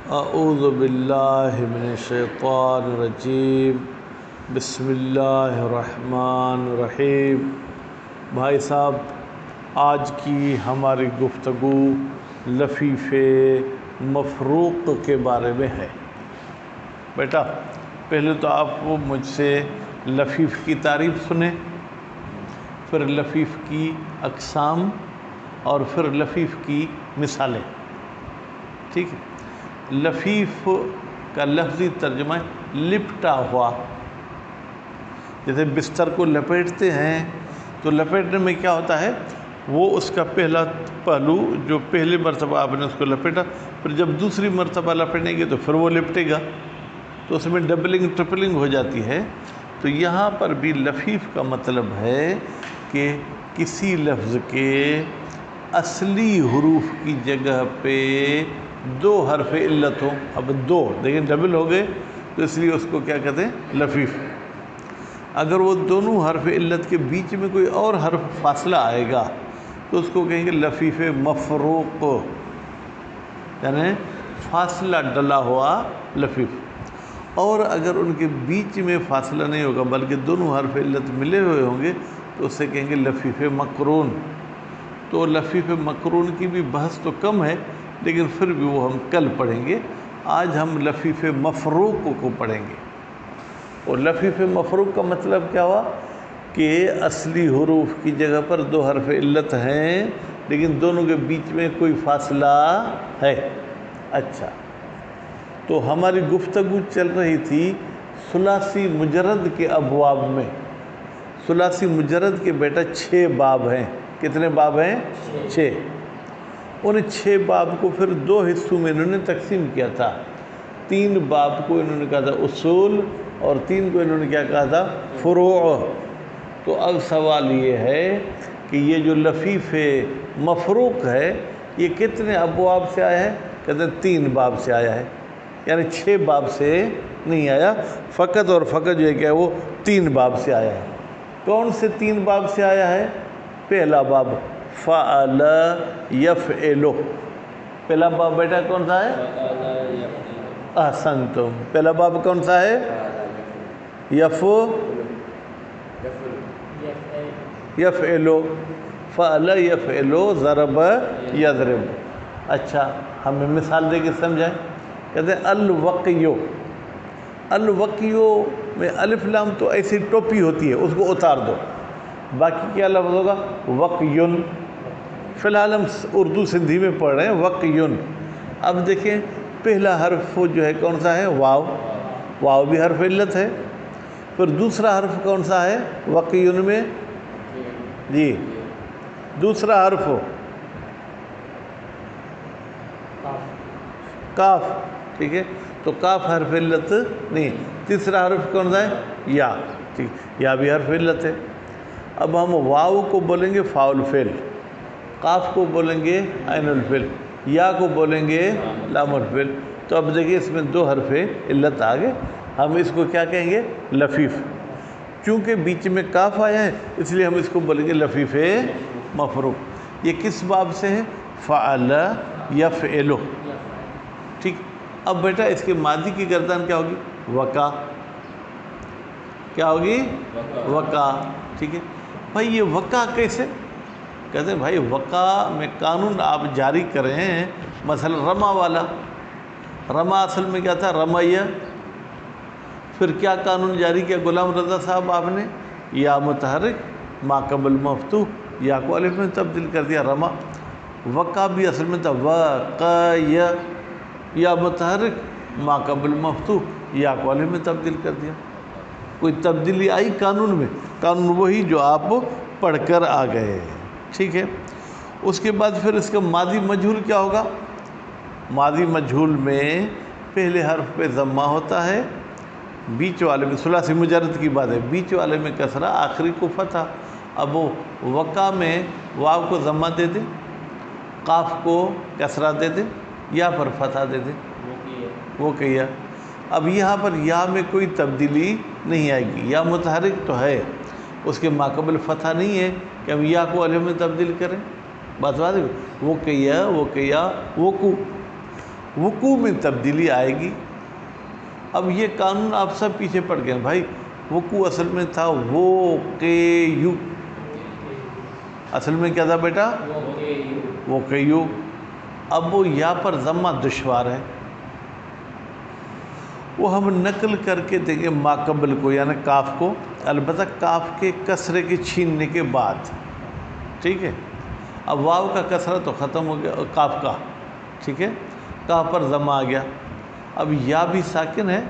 اعوذ باللہ من الشیطان الرجیم بسم اللہ الرحمن الرحیم۔ بھائی صاحب، آج کی ہماری گفتگو لفیف مفروق کے بارے میں ہے۔ بیٹا پہلے تو آپ کو مجھ سے لفیف کی تعریف سنیں، پھر لفیف کی اقسام اور پھر لفیف کی مثالیں، ٹھیک ہے؟ لفیف کا لفظی ترجمہ ہے لپٹا ہوا۔ جیسے بستر کو لپیٹتے ہیں تو لپیٹنے میں کیا ہوتا ہے، وہ اس کا پہلا پہلو جو پہلی مرتبہ آپ نے اس کو لپیٹا، پھر جب دوسری مرتبہ لپیٹیں گے تو پھر وہ لپٹے گا، تو اس میں ڈبلنگ ٹرپلنگ ہو جاتی ہے۔ تو یہاں پر بھی لفیف کا مطلب ہے کہ کسی لفظ کے اصلی حروف کی جگہ پہ دو حرف علت ہوں۔ اب دو لیکن ڈبل ہو گئے تو اس لیے اس کو کیا کہتے ہیں، لفیف۔ اگر وہ دونوں حرف علت کے بیچ میں کوئی اور حرف فاصلہ آئے گا تو اس کو کہیں گے لفیف مفروق، یعنی فاصلہ ڈلا ہوا لفیف۔ اور اگر ان کے بیچ میں فاصلہ نہیں ہوگا بلکہ دونوں حرف علت ملے ہوئے ہوں گے تو اسے کہیں گے لفیف مقرون۔ تو لفیف مقرون کی بھی بحث تو کم ہے، لیکن پھر بھی وہ ہم کل پڑھیں گے۔ آج ہم لفیف مفروق کو پڑھیں گے۔ اور لفیف مفروق کا مطلب کیا ہوا کہ اصلی حروف کی جگہ پر دو حرف علت ہیں لیکن دونوں کے بیچ میں کوئی فاصلہ ہے۔ اچھا، تو ہماری گفتگو چل رہی تھی ثلاثی مجرد کے ابواب میں۔ ثلاثی مجرد کے بیٹا 6 باب ہیں۔ کتنے باب ہیں؟ 6۔ ان 6 باب کو پھر 2 حصوں میں انہوں نے تقسیم کیا تھا۔ 3 باب کو انہوں نے کہا تھا اصول اور 3 کو انہوں نے کیا کہا تھا، فروع۔ تو اب سوال یہ ہے کہ یہ جو لفیف مفروق ہے یہ کتنے ابواب سے آیا ہے؟ کہتے ہیں 3 باب سے آیا ہے، یعنی 6 باب سے نہیں آیا، فقط اور فقط جو ہے کہ وہ 3 باب سے آیا ہے۔ کون سے 3 باب سے آیا ہے؟ پہلا باب فعل یفعل۔ پہلا باب بیٹا کون سا ہے؟ احسنتم۔ پہلا باب کون سا ہے؟ یفعل، فعل یفعل، ضرب یضرب۔ اچھا، ہمیں مثال دے کے سمجھائیں۔ کہتے ہیں الوقیو۔ الوقیو میں الف لام تو ایسی ٹوپی ہوتی ہے، اس کو اتار دو، باقی کیا لفظ ہوگا؟ وقیون۔ فی الحال ہم اردو سندھی میں پڑھ رہے ہیں وقیون۔ اب دیکھیں پہلا حرف جو ہے کون سا ہے؟ واو۔ واو بھی حرف علت ہے۔ پھر دوسرا حرف کون سا ہے وقیون میں؟ جی دوسرا حرف ہو کاف، ٹھیک ہے؟ تو کاف حرف علت نہیں۔ تیسرا حرف کون سا ہے؟ یا، ٹھیک، یا بھی حرف علت ہے۔ اب ہم واو کو بولیں گے فاء الفعل، قاف کو بولیں گے عین الفعل، یا کو بولیں گے لام الفعل۔ تو اب دیکھیے اس میں 2 حرف علت آ گئے، ہم اس کو کیا کہیں گے؟ لفیف۔ چونکہ بیچ میں کاف آیا ہے اس لیے ہم اس کو بولیں گے لفیف مفروق۔ یہ کس باب سے ہے؟ فعل یفعل، ٹھیک۔ اب بیٹا اس کے ماضی کی گردان کیا ہوگی؟ وقع۔ کیا ہوگی؟ وقع، ٹھیک ہے بھائی۔ یہ وقع کیسے؟ کہتے ہیں بھائی وقع میں قانون آپ جاری کر رہے ہیں، مثلا رما والا۔ رما اصل میں کیا تھا؟ رمیہ۔ پھر کیا قانون جاری کیا غلام رضا صاحب آپ نے؟ یا متحرک ما قبل مفتوح، یا کو الف میں تبدیل کر دیا، رما۔ وقع بھی اصل میں تھا وقیہ، یا متحرک ما قبل مفتوح، یا کو الف میں تبدیل کر دیا۔ کوئی تبدیلی آئی قانون میں؟ قانون وہی جو آپ پڑھ کر آ گئے، ٹھیک ہے۔ اس کے بعد پھر اس کا ماضی مجہول کیا ہوگا؟ ماضی مجہول میں پہلے حرف پہ ضمہ ہوتا ہے، بیچ والے میں ثلاثی مجرد کی بات ہے، بیچ والے میں کسرہ، آخری کو فتح۔ اب وہ وقع میں واو کو ضمہ دے دیں، قاف کو کسرہ دے دیں، یا پر فتح دے دیں، وہ کیا۔ اب یہاں پر یا میں کوئی تبدیلی نہیں آئے گی، یا متحرک تو ہے، اس کے ماقبل فتح نہیں ہے کہ ہم یا کو الف میں تبدیل کریں۔ بات ہے، وہ کیا، وہ کیا، وقوع۔ وقوع میں تبدیلی آئے گی۔ اب یہ قانون آپ سب پیچھے پڑ گئے بھائی، وقوع اصل میں تھا وقیع، اصل میں کیا تھا بیٹا؟ وقیع۔ اب وہ یا پر ضمہ دشوار ہے، وہ ہم نقل کر کے دیں گے ما قبل کو، یعنی کاف کو، البتہ کاف کے کسرے کے چھیننے کے بعد، ٹھیک ہے۔ اب واو کا کسرہ تو ختم ہو گیا، کاف کا، ٹھیک ہے، کاف پر ضمہ آ گیا۔ اب یا بھی ساکن ہے،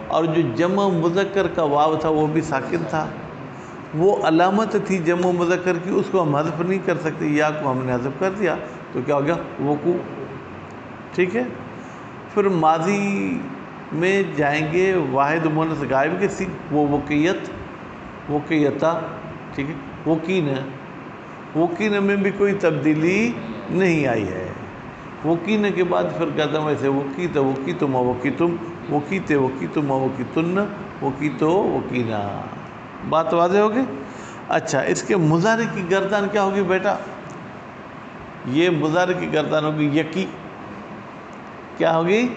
اور جو جمع مذکر کا واو تھا وہ بھی ساکن تھا، وہ علامت تھی جمع مذکر کی، اس کو ہم حذف نہیں کر سکتے، یا کو ہم نے حذف کر دیا تو کیا ہو گیا؟ وقوع، ٹھیک ہے۔ پھر ماضی میں جائیں گے واحد مؤنث غائب کے وہ وقیت، وقیتا، ٹھیک ہے، وقین، وقین میں بھی کوئی تبدیلی نہیں آئی ہے۔ وقین کے بعد پھر کہتا ہوں ویسے وقیت، وقیتم، وقیتم، وقیت، وقیتم، وقیتن، وقیتو، وقینا۔ بات واضح ہوگی؟ اچھا، اس کے مضارع کی گردان کیا ہوگی بیٹا؟ یہ مضارع کی گردان ہوگی یکی۔ کیا ہوگی؟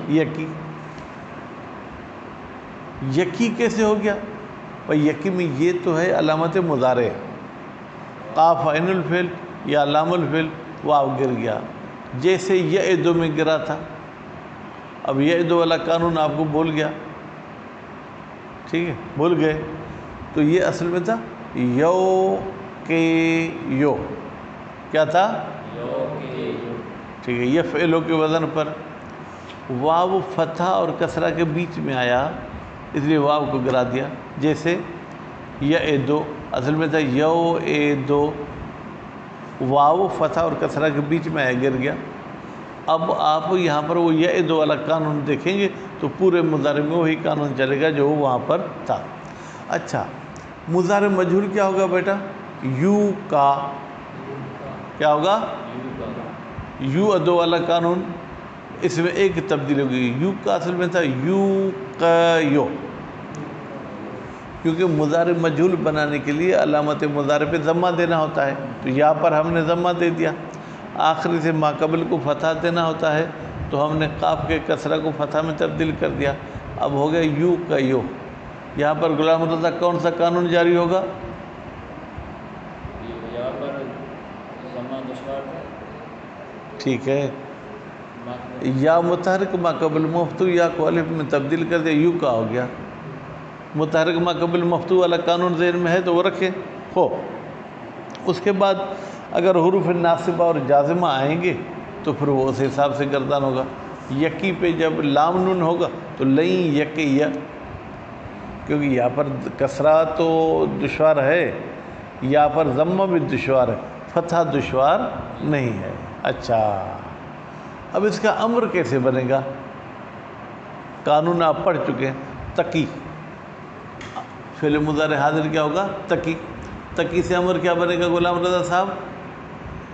یکی۔ یکی کیسے ہو گیا؟ بھائی یکی میں یہ تو ہے علامت مضارع، قاف عین الفعل یا لام الفعل، واو گر گیا، جیسے یعدو میں گرا تھا۔ اب یعدو والا قانون آپ کو بول گیا، ٹھیک ہے، بھول گئے، تو یہ اصل میں تھا یو کے یو، کیا تھا؟ ٹھیک ہے، یفعلو کے وزن پر واو فتحہ اور کسرہ کے بیچ میں آیا، اس لیے واو کو گرا دیا، جیسے یعدو، اصل میں تھا یو اے دو، واو فتحہ اور کسرہ کے بیچ میں آیا، گر گیا۔ اب آپ یہاں پر وہ یعدو والا قانون دیکھیں گے تو پورے مضارع میں وہی قانون چلے گا جو وہاں پر تھا۔ اچھا، مضارع مجہول کیا ہوگا بیٹا؟ یو کا، کیا ہوگا؟ یو ادو والا قانون، اس میں ایک تبدیل ہوگی، یو کا اصل میں تھا یو قیو، کیونکہ مضارع مجہول بنانے کے لیے علامت مضارع پہ ضمہ دینا ہوتا ہے، تو یہاں پر ہم نے ضمہ دے دیا، آخری سے ما قبل کو فتح دینا ہوتا ہے تو ہم نے قاف کے کسرہ کو فتح میں تبدیل کر دیا، اب ہو گیا یو قیو۔ یہاں پر غلام رضا کون سا قانون جاری ہوگا؟ یہاں پر ضمہ دشوار ہے، ٹھیک ہے، یا متحرک ما قبل مفتوح یا کو الف میں تبدیل کر دیا، یو کا ہو گیا۔ متحرک ما قبل مفتوح والا قانون ذہن میں ہے تو وہ رکھیں ہو۔ اس کے بعد اگر حروف ناصبہ اور جازمہ آئیں گے تو پھر وہ اس حساب سے گردان ہوگا۔ یکی پہ جب لام نون ہوگا تو لئیں یکی، کیونکہ یہاں پر کسرہ تو دشوار ہے، یہاں پر ضمہ بھی دشوار ہے، فتحہ دشوار نہیں ہے۔ اچھا، اب اس کا امر کیسے بنے گا؟ قانون آپ پڑھ چکے ہیں، تقی، فعل مضارع حاضر کیا ہوگا؟ تقی۔ تقی سے امر کیا بنے گا غلام رضا صاحب؟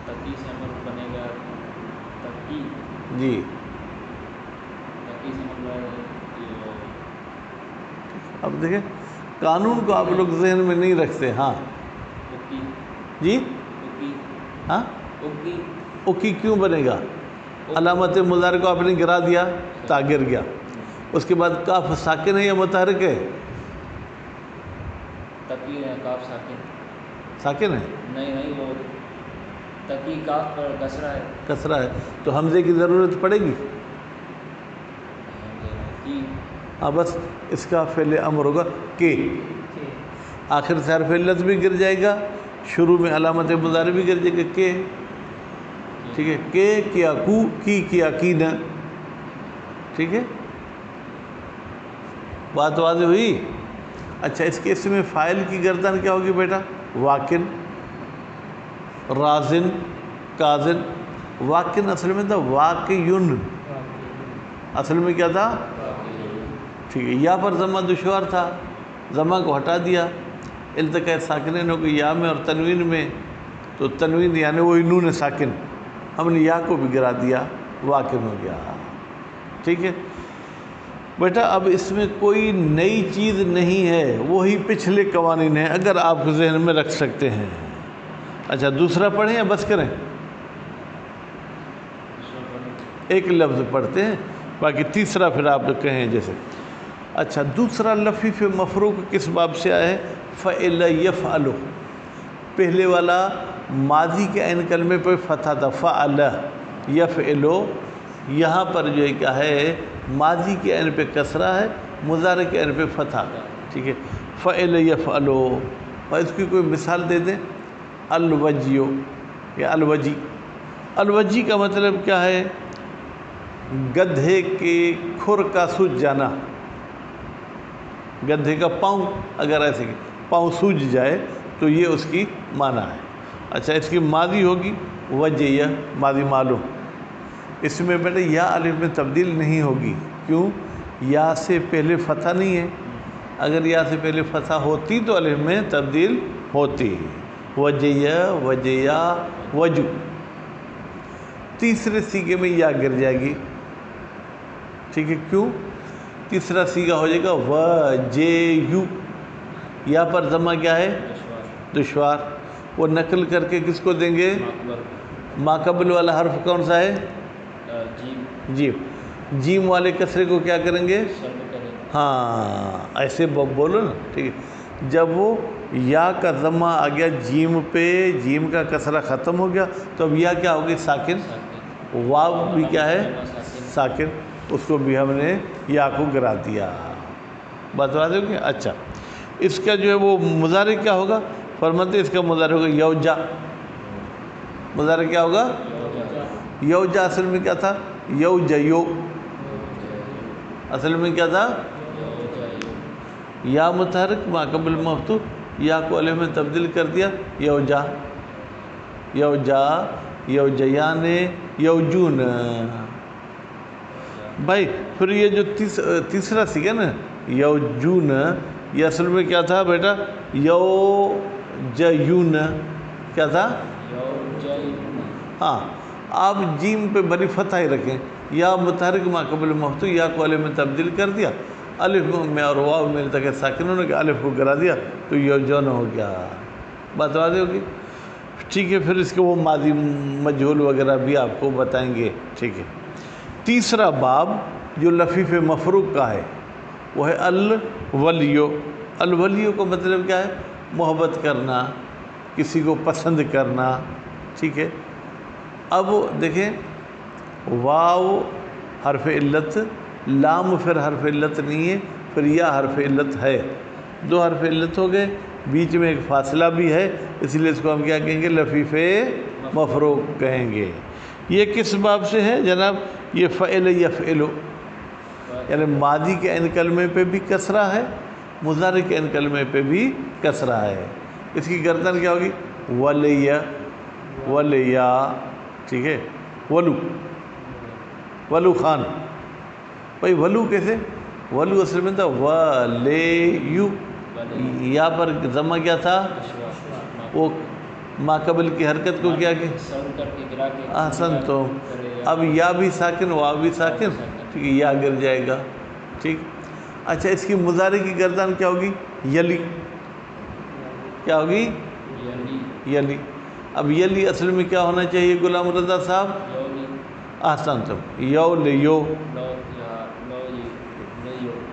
تقی سے امر بنے گا تقی، جی، تقی سے امر اب دیکھیں قانون کو آپ لوگ ذہن میں نہیں رکھتے۔ ہاں اکی، جی، اکی، ہاں، اکی، اوکی کیوں بنے گا؟ علامت مضارع کو آپ نے گرا دیا، تا گر گیا۔ اس کے بعد کاف ساکن ہے یا متحرک ہے؟ تقی ہے، کاف ساکن، ساکن ہے، نہیں وہ تقی کاف پر کسرہ ہے، کسرہ ہے، تو حمزے کی ضرورت پڑے گی؟ کی، ہاں، بس اس کا فعل امر ہوگا کہ، آخر سے حرف علت بھی گر جائے گا، شروع میں علامت مضارع بھی گر جائے گا کہ، ٹھیک ہے، کہ کیا کو، کی کیا کی نہ، ٹھیک ہے، بات واضح ہوئی؟ اچھا، اس کیس میں فاعل کی گردان کیا ہوگی بیٹا؟ واکن، رازن، کاذن۔ واکن اصل میں تھا واقعن، اصل میں کیا تھا؟ ٹھیک ہے، یا پر ضمہ دشوار تھا، ضمہ کو ہٹا دیا، التقاء ساکنین ہو گئی یا میں اور تنوین میں، تو تنوین یعنی وہی نون ساکن، ہم نے یا کو بھی گرا دیا، واکن ہو گیا، ٹھیک ہے بیٹا۔ اب اس میں کوئی نئی چیز نہیں ہے، وہی پچھلے قوانین ہیں، اگر آپ ذہن میں رکھ سکتے ہیں۔ اچھا، دوسرا پڑھیں یا بس کریں؟ ایک لفظ پڑھتے ہیں، باقی تیسرا پھر آپ کہیں جیسے. اچھا، دوسرا لفیف مفروق کس باب سے آیا ہے؟ فعل یفعل. پہلے والا ماضی کے عین کلمے پہ فتح تھا، فعل یفعل. یہاں پر جو ہے کیا ہے، ماضی کے عین پہ کسرہ ہے، مضارع کے عین پہ فتح. ٹھیک ہے، فعل یفعل. اور اس کی کوئی مثال دے دیں. الوجی یا الوجی. الوجی کا مطلب کیا ہے؟ گدھے کے کھر کا سوج جانا. گدھے کا پاؤں اگر ایسے پاؤں سوج جائے تو یہ اس کی معنی ہے. اچھا، اس کی ماضی ہوگی وجیہ، ماضی معلوم. اس میں بیٹے یا الف میں تبدیل نہیں ہوگی. کیوں؟ یا سے پہلے فتح نہیں ہے. اگر یا سے پہلے فتح ہوتی تو الف میں تبدیل ہوتی. وجیہ، وجیہ، وجو. تیسرے سیغے میں یا گر جائے گی. ٹھیک ہے، کیوں؟ تیسرا سیغہ ہو جائے گا وجیو. یا پر ضمہ کیا ہے؟ دشوار. وہ نقل کر کے کس کو دیں گے؟ ماقبل والا حرف کون سا ہے؟ جیم. جیم والے کسرے کو کیا کریں گے؟ ہاں، ایسے بولو نا. ٹھیک ہے، جب وہ یا کا ضمہ آ گیا جیم پہ، جیم کا کسرہ ختم ہو گیا، تو اب یا کیا ہوگی؟ ساکن. واو بھی کیا ہے؟ ساکن. اس کو بھی ہم نے یا کو گرا دیا. بتا دو گے. اچھا، اس کا جو ہے وہ مضارع کیا ہوگا؟ فرماتے اس کا مضارع ہوگا یوجا. مضارع کیا ہوگا؟ یوجا. اصل میں کیا تھا؟ یوجیو. اصل میں کیا تھا؟ یا متحرک ماقبل مفتوح، یا کو الف میں تبدیل کر دیا یوجا. یوجا، یوجیان، یوجون. بھائی پھر یہ جو تیسرا سیکھا نا یوجون، یہ اصل میں کیا تھا بیٹا؟ یوجیون. کیا تھا؟ ہاں، آپ جیم پہ بڑی فتح ہی رکھیں. یا متحرک ماقبل مفتوح، یا کو الف میں تبدیل کر دیا، الف میں اور واو میں تک ساکن ہونے کے الف کو گرا دیا تو یوجون ہو گیا. بات واضح ہوگی. ٹھیک ہے، پھر اس کے وہ ماضی مجہول وغیرہ بھی آپ کو بتائیں گے. ٹھیک ہے. تیسرا باب جو لفیف مفروق کا ہے وہ ہے الولیو. الولیو کا مطلب کیا ہے؟ محبت کرنا، کسی کو پسند کرنا. ٹھیک ہے. اب دیکھیں، واو حرف علت، لام پھر حرف علت نہیں ہے، پھر یا حرف علت ہے. دو حرف علت ہو گئے، بیچ میں ایک فاصلہ بھی ہے، اس لیے اس کو ہم کیا کہیں گے؟ لفیف مفروق کہیں گے. یہ کس باب سے ہے جناب؟ یہ فعل یفعل، یعنی ماضی کے عین کلمے پہ بھی کسرہ ہے، مضارع کے عین کلمے پہ بھی کسرہ ہے. اس کی گردن کیا ہوگی؟ ولیہ، ولیہ. ٹھیک ہے. ولو، ولو خان. بھائی ولو کیسے؟ ولو اصل میں تھا ولیو. یا پر ضمہ کیا تھا؟ وہ ماقبل کی حرکت کو کیا کہ احسن. تو اب یا بھی ساکن، واو بھی ساکن. ٹھیک ہے، یا گر جائے گا. ٹھیک. اچھا، اس کی مضارع کی گردان کیا ہوگی؟ یلی. کیا ہوگی؟ یلی. اب یلی اصل میں کیا ہونا چاہیے غلام رضا صاحب؟ احسن. تو یو لیو.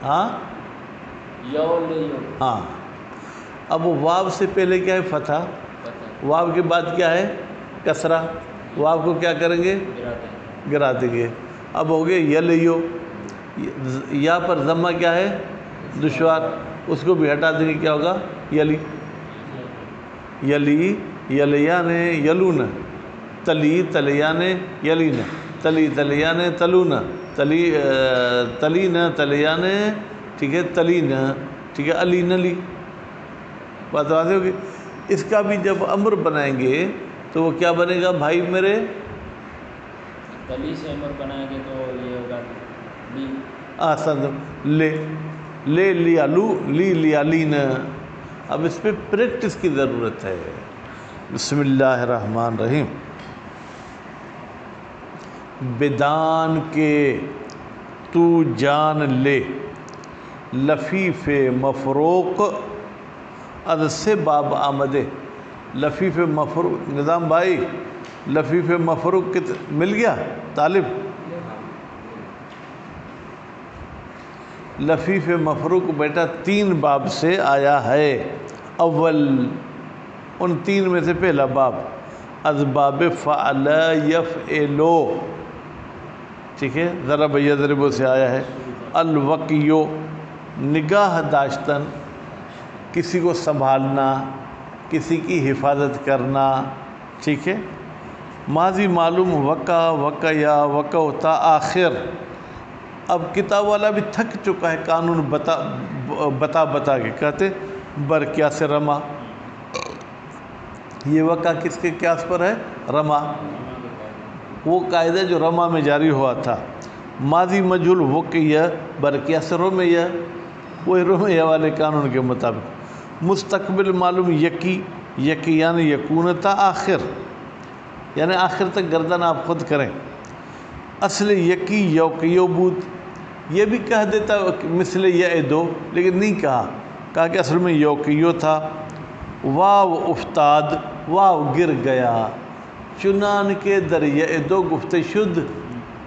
ہاں ہاں. اب واو سے پہلے کیا ہے؟ فتح. واو کے بعد کیا ہے؟ کسرہ. واو کو کیا کریں گے؟ گرا دیں گے. اب ہو گئے یلیو. یا پر ضمہ کیا ہے؟ دشوار. اس کو بھی ہٹا دیں گے، کیا ہوگا؟ یلی. یلی، یلیان، یلون. تلی، تلیان، یلین. تلی، تلیان، تلون. تلی، تلین، تلیان. ٹھیک ہے. تلین. ٹھیک ہے. علی، نلی. بات واضح ہوگی. اس کا بھی جب امر بنائیں گے تو وہ کیا بنے گا بھائی میرے؟ تلی سے امر بنائیں گے تو یہ ہوگا لی. آسان. لے، لے لیا لو، لی لیا لین. اب اس پہ پریکٹس کی ضرورت ہے. بسم اللہ الرحمن الرحیم. بدان کے تو جان لے، لفیف مفروق از سے باب آمدے. لفیف مفروق، نظام بھائی لفیف مفروق مل گیا طالب؟ لفیف مفروق بیٹا 3 باب سے آیا ہے۔ اول ان 3 میں سے پہلا باب اسباب فعل یفعلو، ٹھیک ہے، ضرب یضرب سے آیا ہے۔ الوقیو نگاہ داشتن، کسی کو سنبھالنا، کسی کی حفاظت کرنا، ٹھیک ہے۔ ماضی معلوم وقع وقیا وقعتا آخر۔ اب کتاب والا بھی تھک چکا ہے قانون بتا کے، کہتے برکیا سے رما، یہ وقع کس کے قیاس پر ہے؟ رما، وہ قاعدہ جو رما میں جاری ہوا تھا۔ ماضی مجہول وقیہ برکیا سے رمیہ، وہی رمیہ والے قانون کے مطابق۔ مستقبل معلوم یقی، یقیان یکونتا آخر، یعنی آخر تک گردن آپ خود کریں۔ اصل یقی یوقیو بود، یہ بھی کہہ دیتا مثل یعدو، لیکن نہیں کہا کہ اصل میں یوقیو تھا۔ واو افتاد، واو گر گیا، چنان کے در یعدو گفت شد،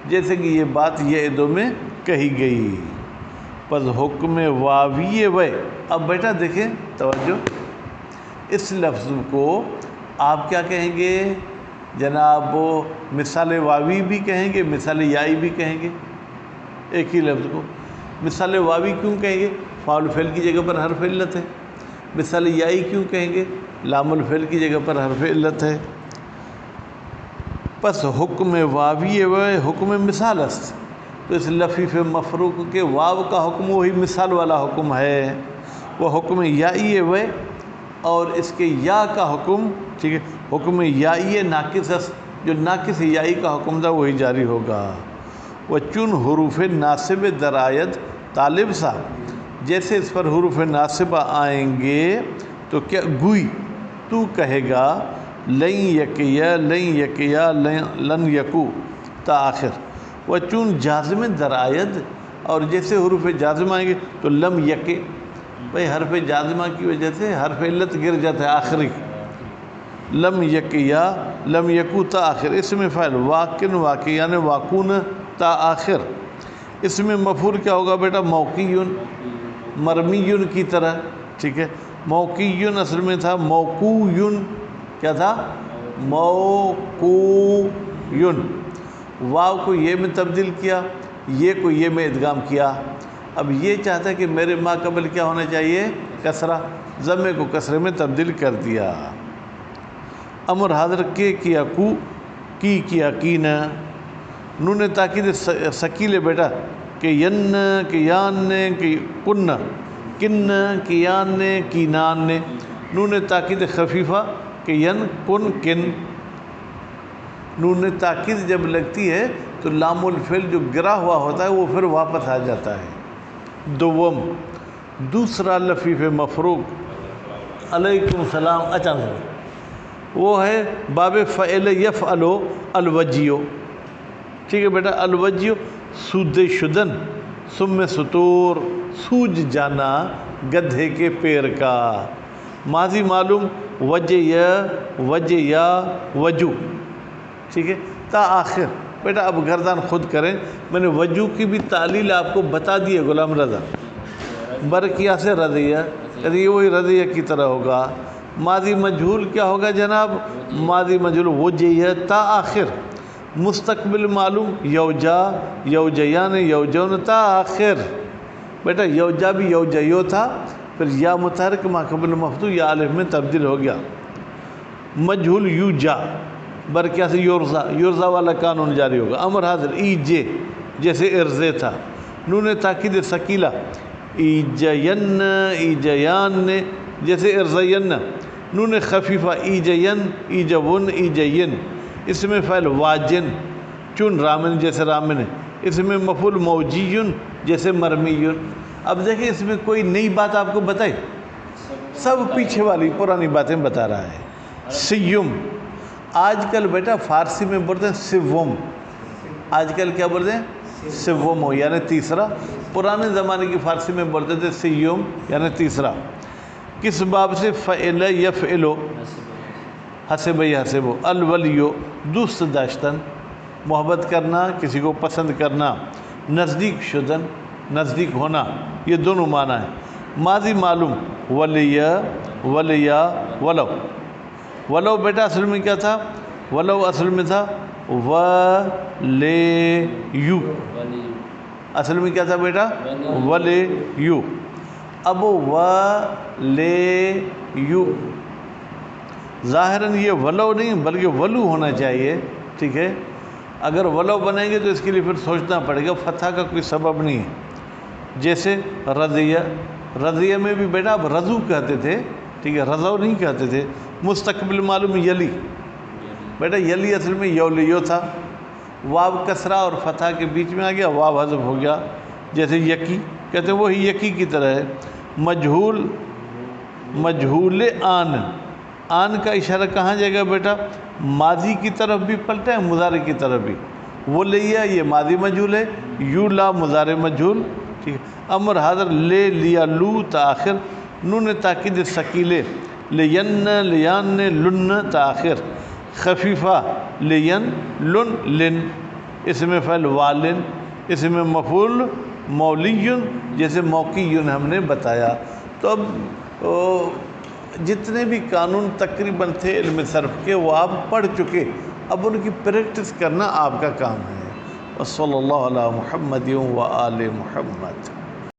جیسے کہ یہ بات یعدو میں کہی گئی۔ پس حکم واوی وے، اب بیٹا دیکھیں توجہ، اس لفظ کو آپ کیا کہیں گے جناب؟ مثال واوی بھی کہیں گے، مثال یائی بھی کہیں گے، ایک ہی لفظ کو۔ مثال واوی کیوں کہیں گے؟ فاعل فعل کی جگہ پر حرف علت ہے۔ مثال یائی کیوں کہیں گے؟ لام الفعل کی جگہ پر حرف علت ہے۔ پس حکم واوی و حکم مثال است، تو اس لفیف مفروق کے واو کا حکم وہی مثال والا حکم ہے، وہ حکم یائی و، اور اس کے یا کا حکم، ٹھیک ہے، حکم یائی ناقص است، جو ناقص یائی کا حکم تھا وہی جاری ہوگا۔ وہ چن حروف ناصب درآید طالب سا، جیسے اس پر حروف ناصبہ آئیں گے تو کیا گوئی تو کہے گا لن یکیا لن یکیا لن یکو تا آخر۔ وہ چون جازم درآید، اور جیسے حروف جازم آئیں گے تو لم یکے، بھائی حرف جازمہ کی وجہ سے حرف علت گر جاتا ہے آخری، لم یکیا لم یکو تا آخر۔ اس میں فعل واقن واقع یعنی واقون تا آخر۔ اس میں مفعول کیا ہوگا بیٹا؟ موقیون، مرمیون کی طرح، ٹھیک ہے۔ موقیون اصل میں تھا موقویون، کیا تھا؟ موقویون، واو کو یہ میں تبدیل کیا، یہ کو یہ میں ادغام کیا۔ اب یہ چاہتا ہے کہ میرے ما قبل کیا ہونا چاہیے؟ کسرہ، ضمے کو کسرے میں تبدیل کر دیا۔ امر حاضر کے کیا کو، کی کیا کین، نون تاکید ثقیل ہے بیٹا، کہ ین کہ یان نے کہ کن، کن کیان نے کینان نے۔ نون تاکید خفیفہ کہ ین کن کن، نون تاکید جب لگتی ہے تو لام الفعل جو گرا ہوا ہوتا ہے وہ پھر واپس آ جاتا ہے۔ دوم دوسرا لفیف مفروق، علیکم السلام، اچانک وہ ہے باب فعل یفعلو الوجیو، ٹھیک ہے بیٹا۔ الوجیو سود شدن، سم سطور، سوج جانا گدھے کے پیر کا۔ ماضی معلوم وجہ وجیا وجو، ٹھیک ہے، تا آخر۔ بیٹا اب گردان خود کریں، میں نے وجو کی بھی تعلیل آپ کو بتا دی ہے غلام رضا، برکیا سے رضیہ، یہ وہی رضیہ کی طرح ہوگا۔ ماضی مجہول کیا ہوگا جناب؟ ماضی مجہول وجہ تا آخر۔ مستقبل معلوم یوجا یوجیان یوجون تا آخر۔ بیٹا یوجا بھی یوجیو تھا، پھر یا متحرک ما قبل مفتوح یا الف میں تبدیل ہو گیا۔ مجہول یوجا، برکیا سے یورزا، یورزا والا قانون جاری ہوگا۔ امر حاضر ایجے، جیسے ارزے تھا۔ نون تاکید ثقیلہ ایجین ایجیان نے، جیسے ارزین۔ نون خفیفہ ایجین ایجون ایجین۔ اس میں فعل واجن، چن رامن جیسے رامن ہے۔ اس میں مفعول موجیون جیسے مرمیون۔ اب دیکھیں اس میں کوئی نئی بات آپ کو بتائی؟ سب پیچھے والی پرانی باتیں بتا رہا ہے۔ سیم، آج کل بیٹا فارسی میں بولتے ہیں سوم، آج کل کیا بولتے ہیں؟ سوم ہو یعنی تیسرا، پرانے زمانے کی فارسی میں بولتے تھے سیوم یعنی تیسرا۔ کس باب سے؟ فعل یفعلو، حسب یحسبو، الولیو دوست داشتن، محبت کرنا، کسی کو پسند کرنا، نزدیک شدن، نزدیک ہونا، یہ دونوں معنی ہیں۔ ماضی معلوم ولیا ولیا ولو، ولو بیٹا اصل میں کیا تھا؟ ولو اصل میں تھا ولیو، ولی اصل میں کیا تھا بیٹا؟ ولیو۔ اب ولیو ظاہراً یہ ولو نہیں بلکہ ولو ہونا چاہیے، ٹھیک ہے؟ اگر ولو بنائیں گے تو اس کے لیے پھر سوچنا پڑے گا، فتح کا کوئی سبب نہیں ہے۔ جیسے رضیہ، رضیہ میں بھی بیٹا اب رضو کہتے تھے، ٹھیک ہے، رضو نہیں کہتے تھے۔ مستقبل معلوم یلی، بیٹا یلی اصل میں یولیو تھا، واو کسرہ اور فتح کے بیچ میں آ گیا، واو حذف ہو گیا۔ جیسے یکی کہتے ہیں، وہی یکی کی طرح ہے۔ مجہول، مجہول آن، آن کا اشارہ کہاں جائے گا بیٹا؟ ماضی کی طرف بھی پلٹا ہے، مضارع کی طرف بھی۔ وہ لیا یہ ماضی مجہول ہے، یو لا مضارع مجہول، ٹھیک ہے۔ امر حاضر لے لیا لو تاخر، نون تاکید ثقیلے لین لیان لن تاخر، خفیفہ لین لن لن، اسم فعل والن، اسم مفعول مولیٌ، جیسے موقعٌ ہم نے بتایا۔ تو اب جتنے بھی قانون تقریباً تھے علم صرف کے وہ آپ پڑھ چکے، اب ان کی پریکٹس کرنا آپ کا کام ہے۔ وصلی اللہ علی محمد و آل محمد۔